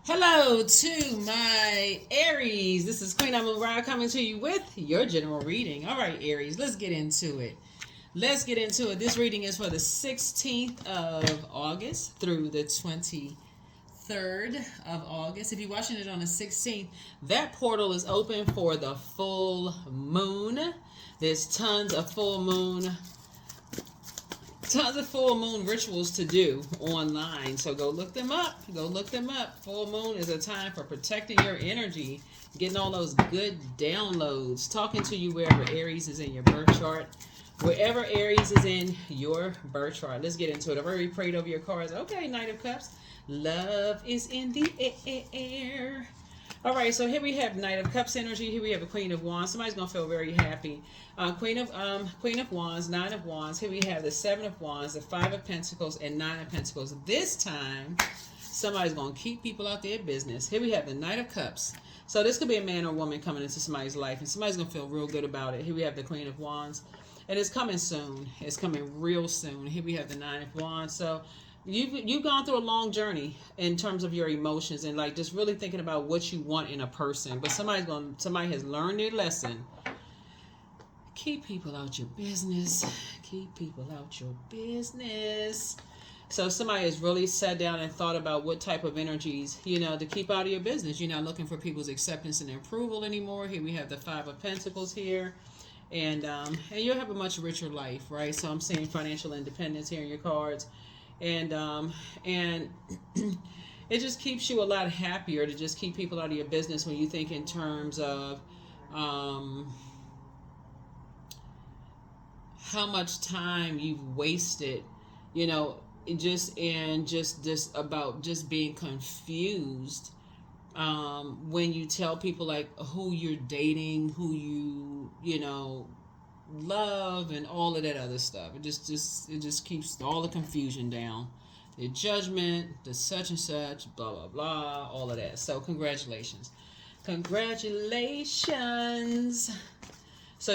Hello to my Aries. This is Queen Amun Ra coming to you with your general reading. All right, Aries, let's get into it. This reading is for the 16th of August through the 23rd of August. If you're watching it on the 16th, that portal is open for the full moon. There's tons of full moon rituals to do online, so go look them up. Full moon is a time for protecting your energy, getting all those good downloads, talking to you wherever Aries is in your birth chart. Let's get into it. I've already prayed over your cards. Okay, Knight of Cups. Love is in the air. All right, so here we have Knight of Cups energy. Here we have a Queen of Wands. Somebody's gonna feel very happy. Queen of Wands, Nine of Wands. Here we have the Seven of Wands, the Five of Pentacles, and Nine of Pentacles. This time, somebody's gonna keep people out their business. Here we have the Knight of Cups. So this could be a man or woman coming into somebody's life, and somebody's gonna feel real good about it. Here we have the Queen of Wands, and it's coming soon. It's coming real soon. Here we have the Nine of Wands. So you've gone through a long journey in terms of your emotions and like just really thinking about what you want in a person. But somebody has learned their lesson. Keep people out your business. Keep people out your business. So somebody has really sat down and thought about what type of energies, to keep out of your business. You're not looking for people's acceptance and approval anymore. Here we have the Five of Pentacles here. And you'll have a much richer life, right? So I'm seeing financial independence here in your cards. And it just keeps you a lot happier to just keep people out of your business when you think in terms of how much time you've wasted, just about just being confused when you tell people like who you're dating, who you love, and all of that other stuff. It just keeps all the confusion down, the judgment, the such and such, blah blah blah, all of that. So congratulations. So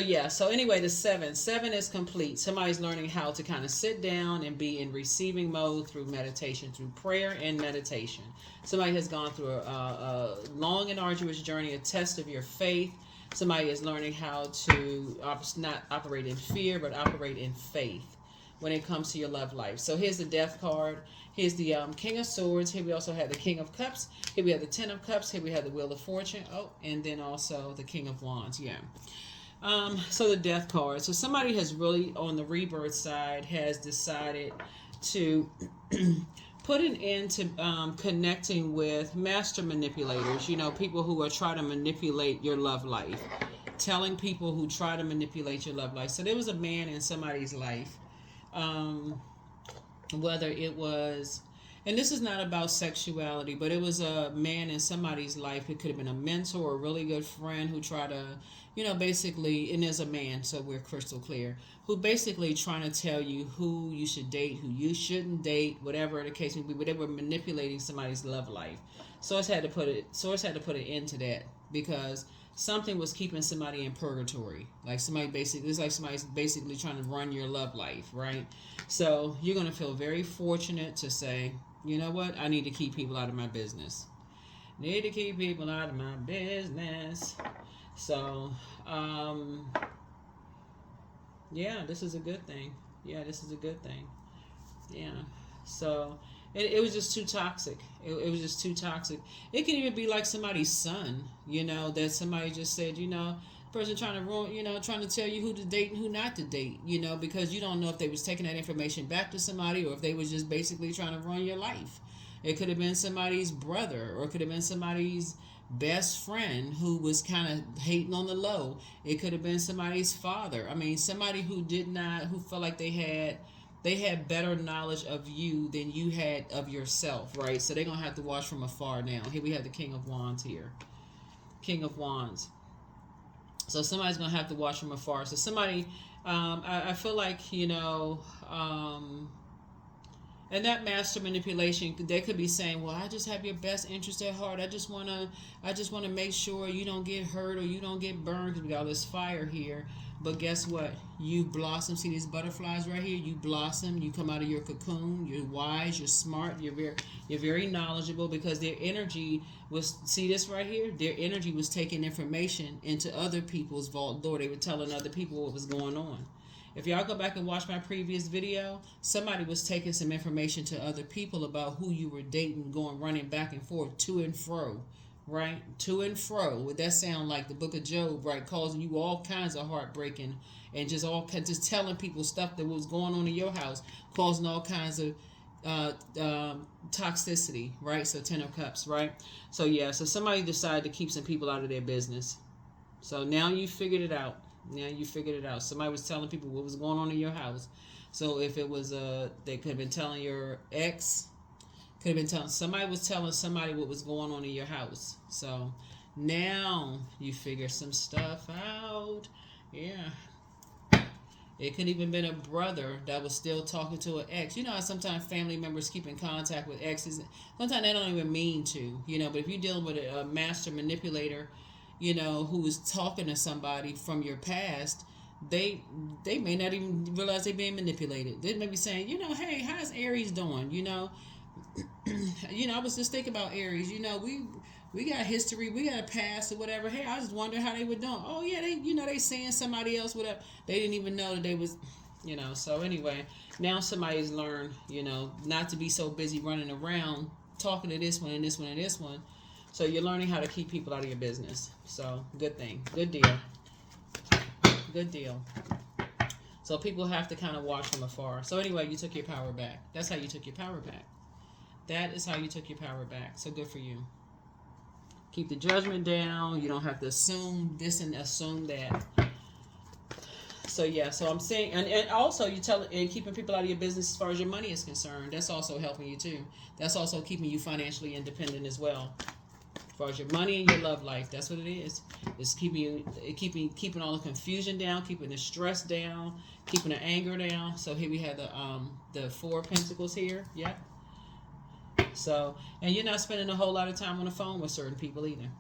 anyway, the seven is complete. Somebody's learning how to kind of sit down and be in receiving mode through meditation, through prayer and meditation. Somebody has gone through a long and arduous journey, a test of your faith. Somebody is learning how to not operate in fear, but operate in faith when it comes to your love life. So here's the Death card. Here's the King of Swords. Here we also have the King of Cups. Here we have the Ten of Cups. Here we have the Wheel of Fortune. Oh, and then also the King of Wands. Yeah. So the Death card. So somebody has really, on the rebirth side, has decided to put an end to connecting with master manipulators, people who are trying to manipulate your love life, telling people who try to manipulate your love life. So there was a man in somebody's life, whether it was, and this is not about sexuality, but it was a man in somebody's life. It could have been a mentor or a really good friend who tried to, basically, and there's a man, so we're crystal clear, who basically trying to tell you who you should date, who you shouldn't date, whatever the case may be, but they were manipulating somebody's love life. Source had to put an end to that because something was keeping somebody in purgatory. It's like somebody's basically trying to run your love life, right? So you're gonna feel very fortunate to say, you know what, I need to keep people out of my business. So, yeah, this is a good thing. Yeah. So, it was just too toxic. It was just too toxic. It can even be like somebody's son, that somebody just said, person trying to ruin, trying to tell you who to date and who not to date, because you don't know if they was taking that information back to somebody or if they was just basically trying to run your life. It could have been somebody's brother, or it could have been somebody's best friend who was kind of hating on the low. It could have been somebody's father. I mean, somebody who felt like they had better knowledge of you than you had of yourself, right? So they're going to have to watch from afar now. Here we have the King of Wands here. King of Wands. So somebody's going to have to watch from afar. So somebody, I feel like, And that master manipulation, they could be saying, "Well, I just have your best interest at heart. I just wanna make sure you don't get hurt or you don't get burned because we got all this fire here." But guess what? You blossom. See these butterflies right here? You blossom. You come out of your cocoon. You're wise. You're smart. You're very knowledgeable because their energy was. See this right here? Their energy was taking information into other people's vault door. They were telling other people what was going on. If y'all go back and watch my previous video, somebody was taking some information to other people about who you were dating, running back and forth, to and fro, right? To and fro. Would that sound like the book of Job, right? Causing you all kinds of heartbreaking and just telling people stuff that was going on in your house, causing all kinds of toxicity, right? So 10 of Cups, right? So yeah, so somebody decided to keep some people out of their business. So now you figured it out. Somebody was telling people what was going on in your house. So if it was they could have been telling your ex, could have been telling somebody what was going on in your house. So now you figure some stuff out. Yeah. It could even been a brother that was still talking to an ex. You know how sometimes family members keep in contact with exes. Sometimes they don't even mean to, but if you're dealing with a master manipulator, who is talking to somebody from your past, they may not even realize they're being manipulated. They may be saying, "Hey, how's Aries doing?" I was just thinking about Aries. We got history, we got a past or whatever. Hey, I just wonder how they were doing. Oh yeah, they saying somebody else, whatever. They didn't even know that they was, So anyway, now somebody's learned, not to be so busy running around talking to this one and this one and this one. So you're learning how to keep people out of your business. So good thing. Good deal. Good deal. So people have to kind of watch from afar. So anyway, you took your power back. That's how you took your power back. That is how you took your power back. So good for you. Keep the judgment down. You don't have to assume this and assume that. So yeah, so I'm saying, and also you and keeping people out of your business as far as your money is concerned. That's also helping you too. That's also keeping you financially independent as well. As far as your money and your love life, that's what it is. It's keeping all the confusion down, keeping the stress down, keeping the anger down. So here we have the 4 of Pentacles here. Yeah. So, and you're not spending a whole lot of time on the phone with certain people either.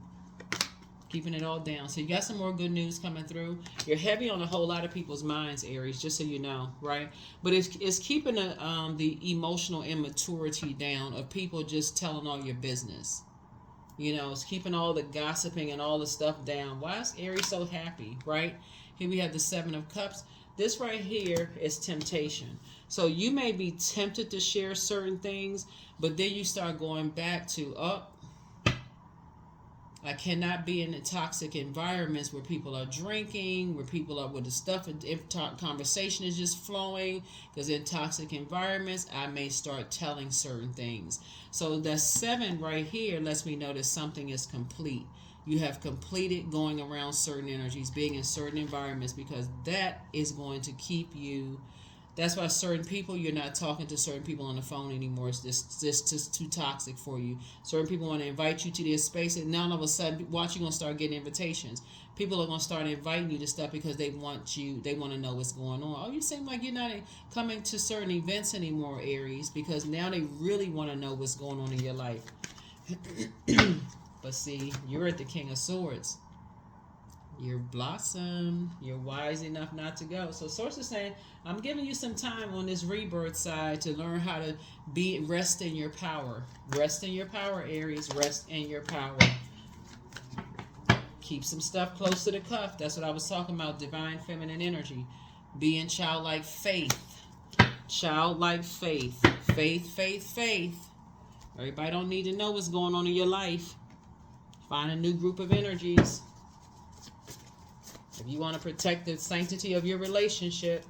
Keeping it all down. So you got some more good news coming through. You're heavy on a whole lot of people's minds, Aries, just so you know, right? But it's keeping the emotional immaturity down of people just telling all your business. It's keeping all the gossiping and all the stuff down. Why is Aries so happy, right? Here we have the 7 of Cups. This right here is temptation. So you may be tempted to share certain things, but then you start going back to, I cannot be in toxic environments where people are drinking, where the stuff, if conversation is just flowing, because in toxic environments, I may start telling certain things. So the 7 right here lets me know that something is complete. You have completed going around certain energies, being in certain environments, because that is going to keep you. That's why certain people, you're not talking to certain people on the phone anymore. It's just too toxic for you. Certain people want to invite you to their space, and now all of a sudden, you're going to start getting invitations. People are going to start inviting you to stuff because they want to know what's going on. Oh, you seem like you're not coming to certain events anymore, Aries, because now they really want to know what's going on in your life. But see, you're at the King of Swords. You're blossomed. You're wise enough not to go. So Source is saying, I'm giving you some time on this rebirth side to learn how to rest in your power. Rest in your power, Aries. Rest in your power. Keep some stuff close to the cuff. That's what I was talking about. Divine feminine energy. Being childlike faith. Childlike faith. Faith, faith, faith. Everybody don't need to know what's going on in your life. Find a new group of energies. If you want to protect the sanctity of your relationship.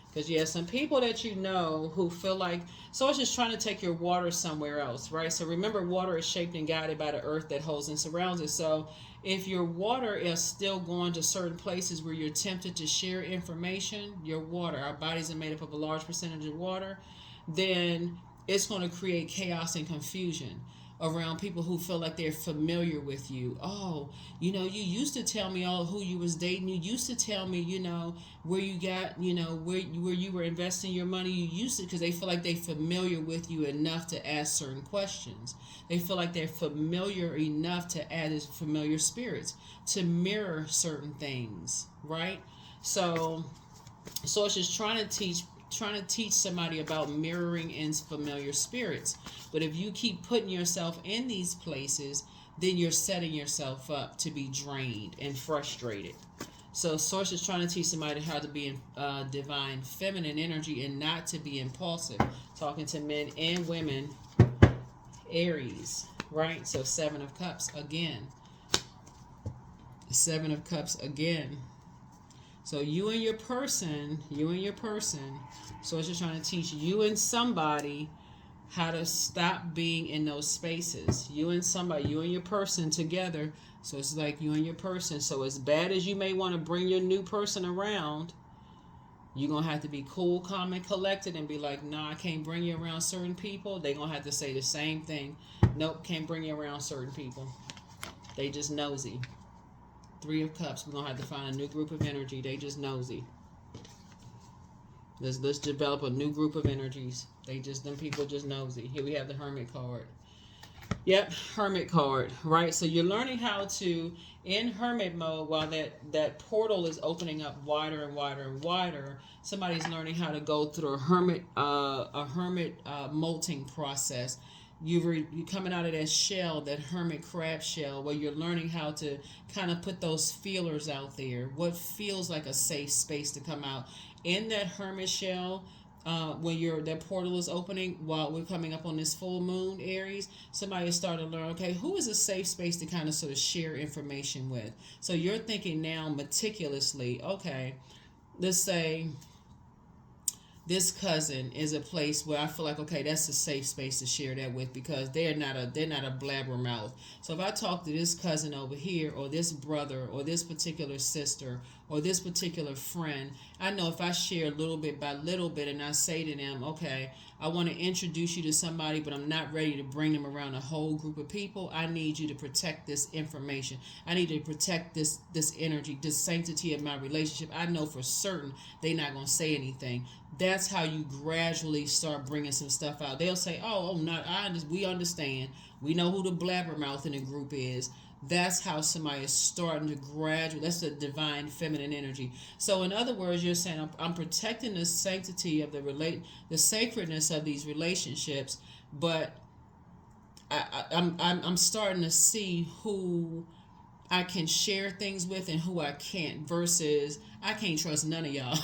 Because you have some people that you know who feel like, so it's just trying to take your water somewhere else, right? So remember, water is shaped and guided by the earth that holds and surrounds it. So if your water is still going to certain places where you're tempted to share information, your water, our bodies are made up of a large percentage of water, then it's going to create chaos and confusion. around people who feel like they're familiar with you. Oh, you know, you used to tell me all who you was dating. You used to tell me, you know, where you got, you know, where you were investing your money. You used to, because they feel like they're familiar with you enough to ask certain questions. They feel like they're familiar enough to add as familiar spirits to mirror certain things, right? So it's just trying to teach somebody about mirroring in familiar spirits. But if you keep putting yourself in these places, then you're setting yourself up to be drained and frustrated. So Source is trying to teach somebody how to be in divine feminine energy and not to be impulsive. Talking to men and women, Aries, right? So 7 of Cups again. 7 of Cups again. So you and your person, so it's just trying to teach you and somebody how to stop being in those spaces. You and somebody, you and your person together. So it's like you and your person. So as bad as you may want to bring your new person around, you're going to have to be cool, calm, and collected and be like, nah, I can't bring you around certain people. They're going to have to say the same thing. Nope, can't bring you around certain people. They just nosy. 3 of Cups, we're going to have to find a new group of energy. They just nosy. Let's develop a new group of energies. Them people just nosy. Here we have the Hermit card. Yep, Hermit card, right? So you're learning how to, in Hermit mode, while that portal is opening up wider and wider and wider, somebody's learning how to go through a Hermit molting process. You're coming out of that shell, that hermit crab shell, where you're learning how to kind of put those feelers out there. What feels like a safe space to come out in that hermit shell. When that portal is opening, while we're coming up on this full moon, Aries, somebody is starting to learn, okay, who is a safe space to kind of sort of share information with? So you're thinking now meticulously, okay, let's say this cousin is a place where I feel like, okay, that's a safe space to share that with, because they're not a blabbermouth. So if I talk to this cousin over here, or this brother, or this particular sister, or this particular friend, I know if I share little bit by little bit and I say to them, okay, I want to introduce you to somebody, but I'm not ready to bring them around a whole group of people. I need you to protect this information. I need to protect this energy, this sanctity of my relationship. I know for certain they're not going to say anything. That's how you gradually start bringing some stuff out. They'll say, we understand. We know who the blabbermouth in the group is. That's how somebody is starting to graduate. That's the divine feminine energy. So in other words, you're saying, I'm protecting the sanctity of the sacredness of these relationships, but I'm starting to see who I can share things with and who I can't, versus I can't trust none of y'all.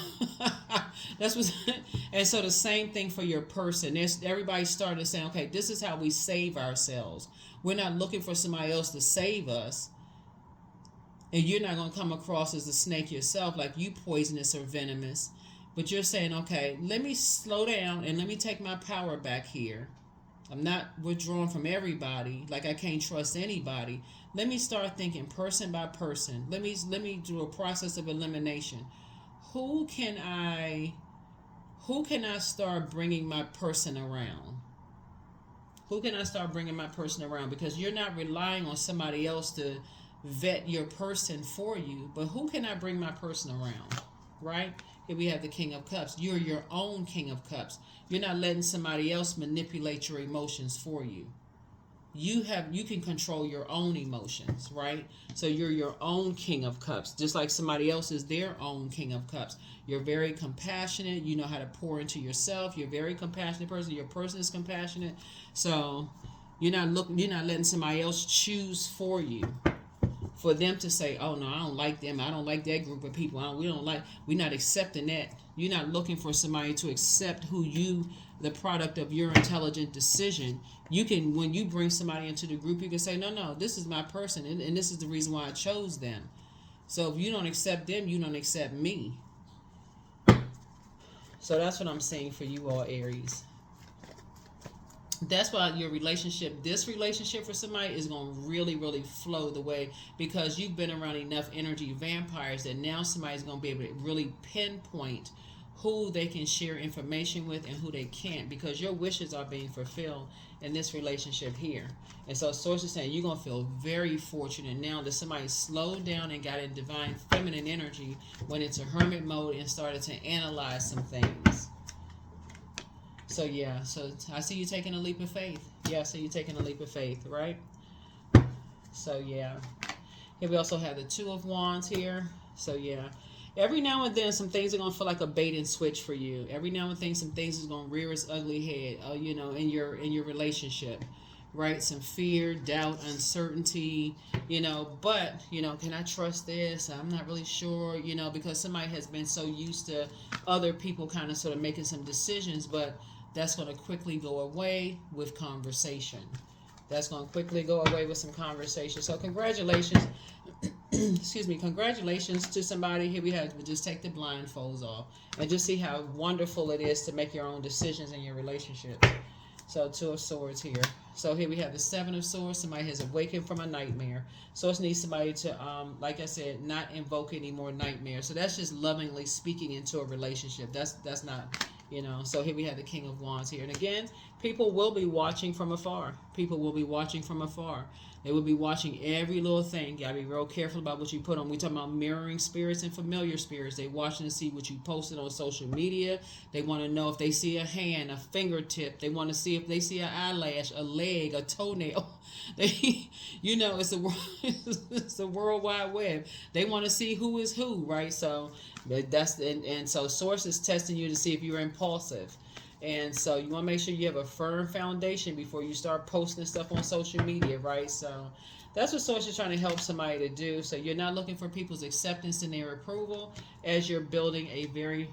And so the same thing for your person. Everybody's starting to say, okay, this is how we save ourselves. We're not looking for somebody else to save us. And you're not going to come across as a snake yourself, like you poisonous or venomous. But you're saying, okay, let me slow down and let me take my power back here. I'm not withdrawing from everybody, like I can't trust anybody. Let me start thinking person by person. Let me do a process of elimination. Who can I start bringing my person around? Who can I start bringing my person around? Because you're not relying on somebody else to vet your person for you, but who can I bring my person around, right? Here we have the King of Cups. You're your own King of Cups. You're not letting somebody else manipulate your emotions for you. You can control your own emotions, right? So you're your own King of Cups, just like somebody else is their own King of Cups. You're very compassionate. You know how to pour into yourself. You're a very compassionate person. Your person is compassionate. So you're not letting somebody else choose for you. For them to say, oh no, I don't like them. I don't like that group of people. We're not accepting that. You're not looking for somebody to accept the product of your intelligent decision. When you bring somebody into the group, you can say, no, this is my person, and this is the reason why I chose them. So if you don't accept them, you don't accept me. So that's what I'm saying for you all, Aries. That's why this relationship for somebody is going to really, really flow the way, because you've been around enough energy vampires that now somebody's going to be able to really pinpoint who they can share information with and who they can't, because your wishes are being fulfilled in this relationship here. And so Source is saying you're going to feel very fortunate now that somebody slowed down and got in divine feminine energy, went into hermit mode and started to analyze some things. So yeah, so I see you taking a leap of faith. Yeah, I see you taking a leap of faith, right? So yeah. Here we also have the Two of Wands here. So yeah. Every now and then some things are going to feel like a bait and switch for you. Every now and then some things is going to rear its ugly head, you know, in your relationship. Right? Some fear, doubt, uncertainty, you know, but, you know, can I trust this? I'm not really sure, you know, because somebody has been so used to other people kind of sort of making some decisions, but that's going to quickly go away with conversation. That's going to quickly go away with some conversation. So congratulations. Excuse me. Congratulations to somebody. Here we have, just take the blindfolds off and just see how wonderful it is to make your own decisions in your relationship. So Two of Swords here. So here we have the Seven of Swords. Somebody has awakened from a nightmare. So it needs somebody to, like I said, not invoke any more nightmares. So that's just lovingly speaking into a relationship. That's not, you know. So here we have the King of Wands here. And again, people will be watching from afar. People will be watching from afar. They will be watching every little thing. You gotta be real careful about what you put on. We talking about mirroring spirits and familiar spirits. They watching to see what you posted on social media. They want to know if they see a hand, a fingertip. They want to see if they see an eyelash, a leg, a toenail. They, you know, it's the World Wide Web. They want to see who is who, right? So that's and so Source is testing you to see if you're impulsive. And so you want to make sure you have a firm foundation before you start posting stuff on social media, right? So that's what Source is trying to help somebody to do. So you're not looking for people's acceptance and their approval as you're building a very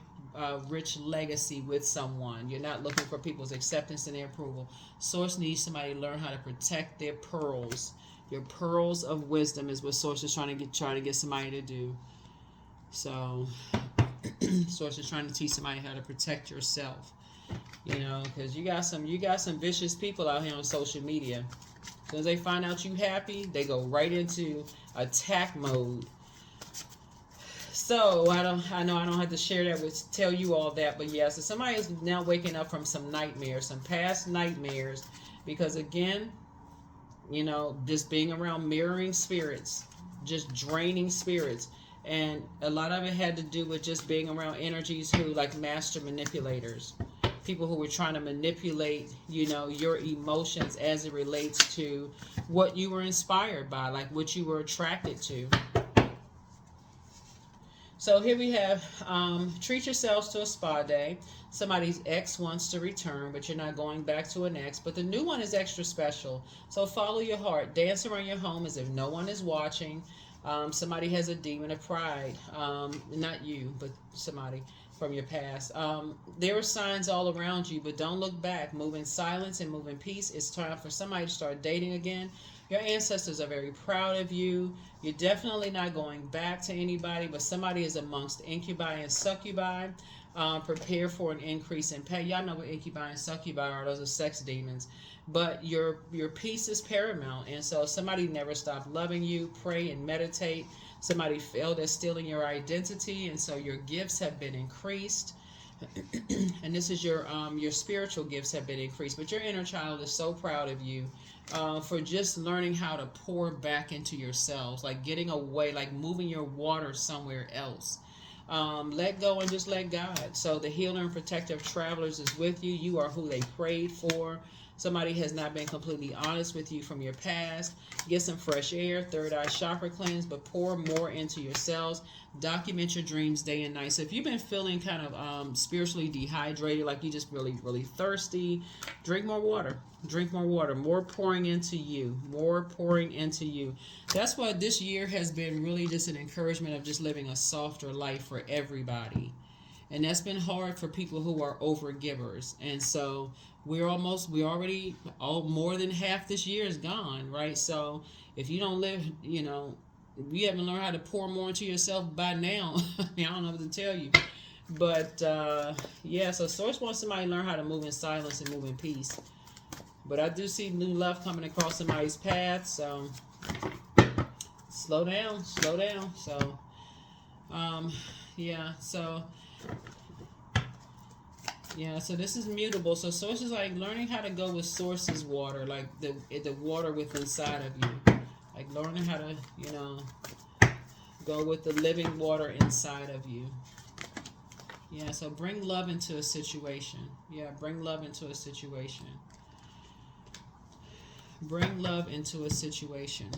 rich legacy with someone. You're not looking for people's acceptance and their approval. Source needs somebody to learn how to protect their pearls. Your pearls of wisdom is what Source is trying to get somebody to do. So Source is trying to teach somebody how to protect yourself. You know, because you got some vicious people out here on social media. As soon as they find out you happy, they go right into attack mode. So I know I don't have to share that tell you all that, but yeah, so somebody is now waking up from some nightmares, some past nightmares, because again, you know, just being around mirroring spirits, just draining spirits. And a lot of it had to do with just being around energies who like master manipulators. People who were trying to manipulate, you know, your emotions as it relates to what you were inspired by, like what you were attracted to. So here we have, treat yourselves to a spa day. Somebody's ex wants to return, but you're not going back to an ex. But the new one is extra special. So follow your heart. Dance around your home as if no one is watching. Somebody has a demon of pride. Not you, but somebody from your past. There are signs all around you, but don't look back. Move in silence and move in peace. It's time for somebody to start dating again. Your ancestors are very proud of you. You're definitely not going back to anybody, but somebody is amongst incubi and succubi. Prepare for an increase in pay. Y'all know what incubi and succubi are. Those are sex demons. But your peace is paramount. And so somebody never stopped loving you. Pray and meditate. Somebody failed at stealing your identity, and so your gifts have been increased. And this is your spiritual gifts have been increased. But your inner child is so proud of you for just learning how to pour back into yourselves, like getting away, like moving your water somewhere else. Let go and just let God. So the healer and protective travelers is with you. You are who they prayed for. Somebody has not been completely honest with you from your past. Get some fresh air, third eye chakra cleanse, but pour more into yourselves. Document your dreams day and night. So if you've been feeling kind of spiritually dehydrated, like you just really, really thirsty, drink more water. Drink more water. More pouring into you. More pouring into you. That's why this year has been really just an encouragement of just living a softer life for everybody. And that's been hard for people who are overgivers. And so we're already more than half this year is gone, right? So if you don't live, you know, you haven't learned how to pour more into yourself by now. I don't know what to tell you. But yeah, so Source wants somebody to learn how to move in silence and move in peace. But I do see new love coming across somebody's path. So slow down. So yeah, so Yeah, so this is mutable. So source is like learning how to go with source's water, like the water within inside of you. Like learning how to, go with the living water inside of you. Yeah, so bring love into a situation. Yeah, bring love into a situation. Bring love into a situation.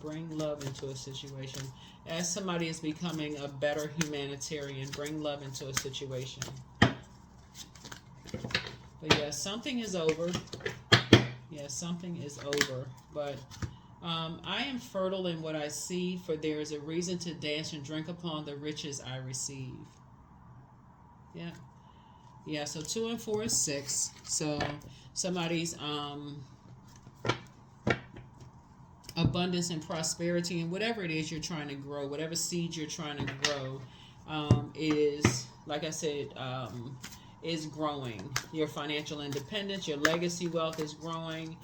Bring love into a situation. As somebody is becoming a better humanitarian, bring love into a situation. But yeah, something is over. Yeah, something is over. But I am fertile in what I see, for there is a reason to dance and drink upon the riches I receive. Yeah. Yeah, so 2 and 4 is 6. So somebody's abundance and prosperity and whatever it is you're trying to grow, whatever seed you're trying to grow, is, like I said, is growing. Your financial independence, your legacy wealth is growing.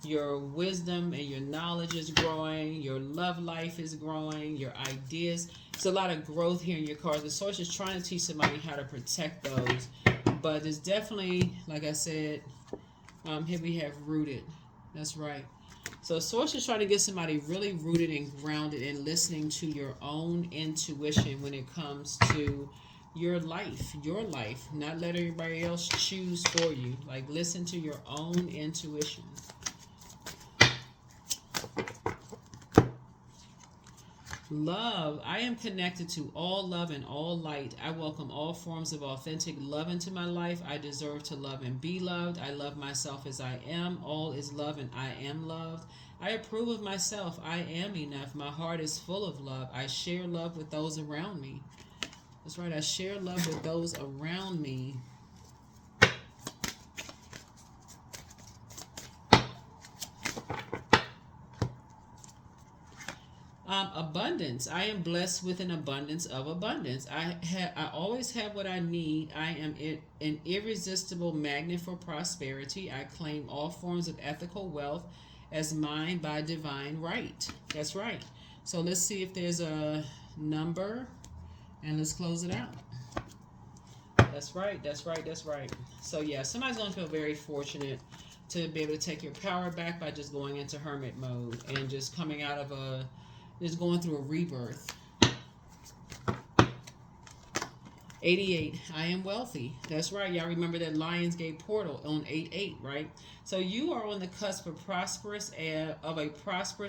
Your wisdom and your knowledge is growing. Your love life is growing. Your ideas. It's a lot of growth here in your cards. The source is trying to teach somebody how to protect those. But it's definitely, like I said, here we have rooted. That's right. So source is trying to get somebody really rooted and grounded and listening to your own intuition when it comes to your life, not let everybody else choose for you. Like, listen to your own intuition. Love. I am connected to all love and all light. I welcome all forms of authentic love into my life. I deserve to love and be loved. I love myself as I am. All is love and I am loved. I approve of myself. I am enough. My heart is full of love. I share love with those around me. That's right. I share love with those around me. Abundance. I am blessed with an abundance of abundance. I always have what I need. I am an irresistible magnet for prosperity. I claim all forms of ethical wealth as mine by divine right. That's right. So let's see if there's a number, and let's close it out. That's right. That's right. That's right. So yeah, somebody's going to feel very fortunate to be able to take your power back by just going into hermit mode and just coming out of just going through a rebirth. 88. I am wealthy. That's right. Y'all remember that Lionsgate portal on 8/8, right? So you are on the cusp of a prosperous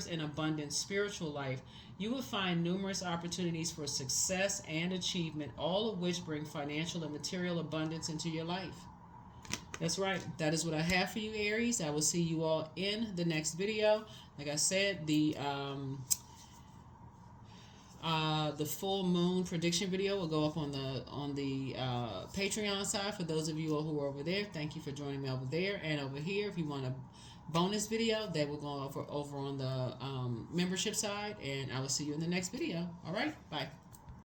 and abundant spiritual life. You will find numerous opportunities for success and achievement, all of which bring financial and material abundance into your life. That's right. That is what I have for you, Aries. I will see you all in the next video. Like I said, the full moon prediction video will go up on the Patreon side for those of you who are over there. Thank you for joining me over there. And over here, if you want a bonus video, that will go over on the membership side. And I will see you in the next video. All right. Bye.